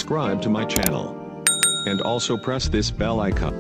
subscribe to my channel. And also press this bell icon.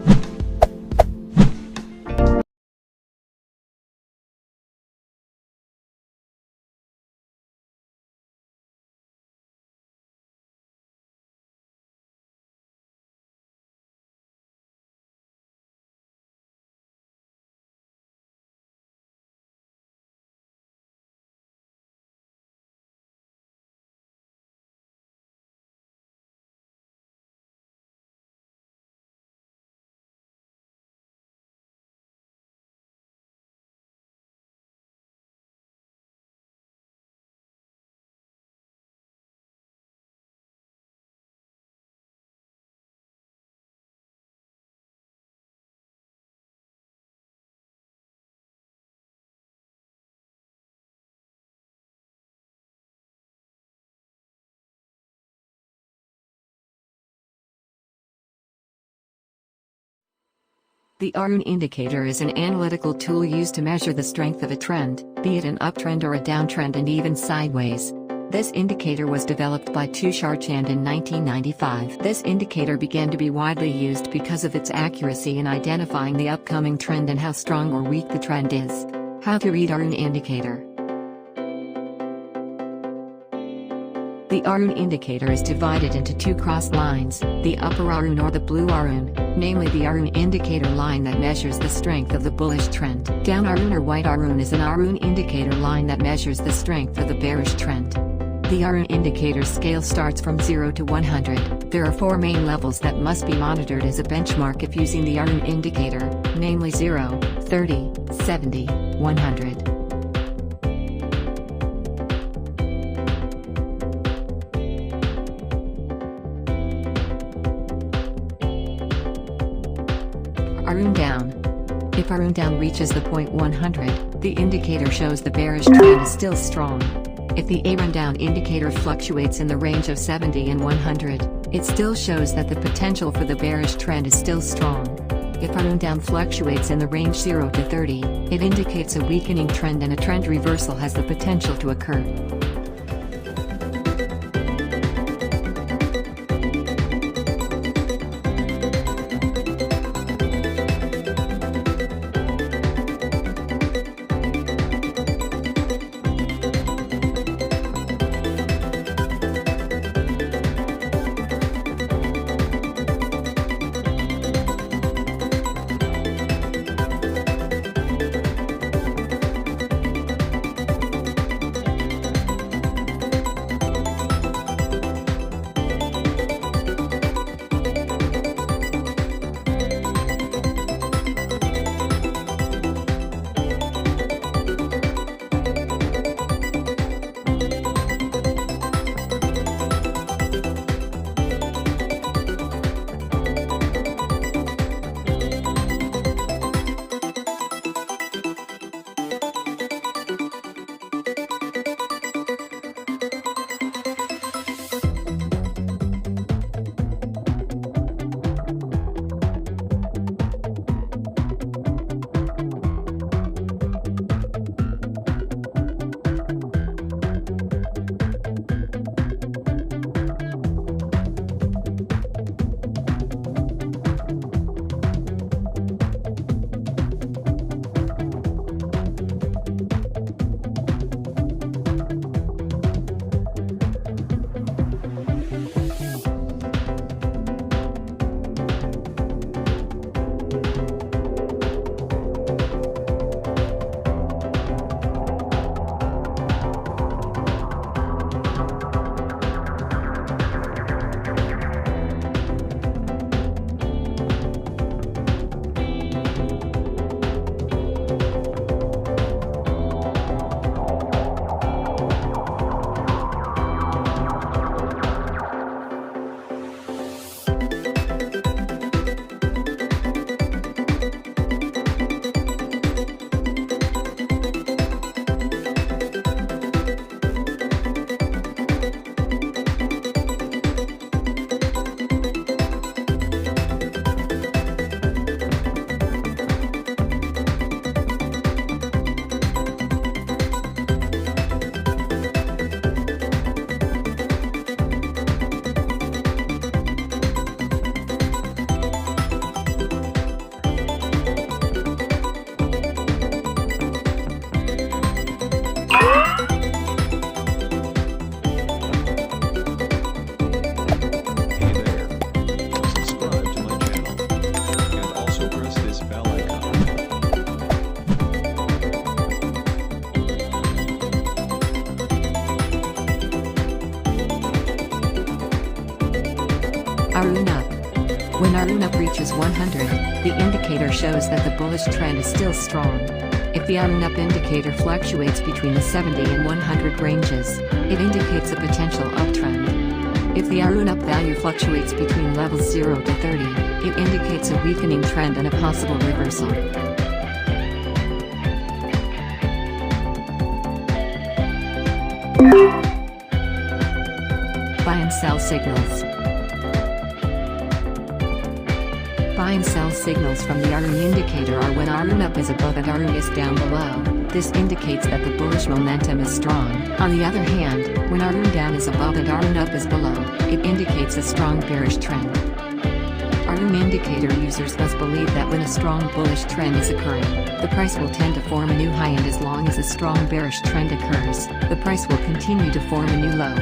The AROON indicator is an analytical tool used to measure the strength of a trend, be it an uptrend or a downtrend and even sideways. This indicator was developed by 𝐁𝐞𝐥𝐵 in 1995. This indicator began to be widely used because of its accuracy in identifying the upcoming trend and how strong or weak the trend is. How to read AROON indicator. The AROON indicator is divided into two crossed lines, the upper AROON or the blue AROON, namely the AROON indicator line that measures the strength of the bullish trend. Down AROON or white AROON is an AROON indicator line that measures the strength of the bearish trend. The AROON indicator scale starts from 0 to 100. There are 4 main levels that must be monitored as a benchmark if using the AROON indicator, namely 0, 30, 70, 100. AROON down. If AROON down reaches the point 100, the indicator shows the bearish trend is still strong. If the AROON down indicator fluctuates in the range of 70 and 100, it still shows that the potential for the bearish trend is still strong. If AROON down fluctuates in the range 0 to 30, it indicates a weakening trend and a trend reversal has the potential to occur. When AROON up reaches 100, the indicator shows that the bullish trend is still strong. If the AROON up indicator fluctuates between the 70 and 100 ranges, it indicates a potential uptrend. If the AROON up value fluctuates between levels 0 to 30, it indicates a weakening trend and a possible reversal. Buy and sell signals. Buy and sell signals from the AROON indicator are when AROON up is above and AROON is down below. This indicates that the bullish momentum is strong. On the other hand, when AROON down is above and AROON up is below, it indicates a strong bearish trend. AROON indicator users must believe that when a strong bullish trend is occurring, the price will tend to form a new high, and as long as a strong bearish trend occurs, the price will continue to form a new low.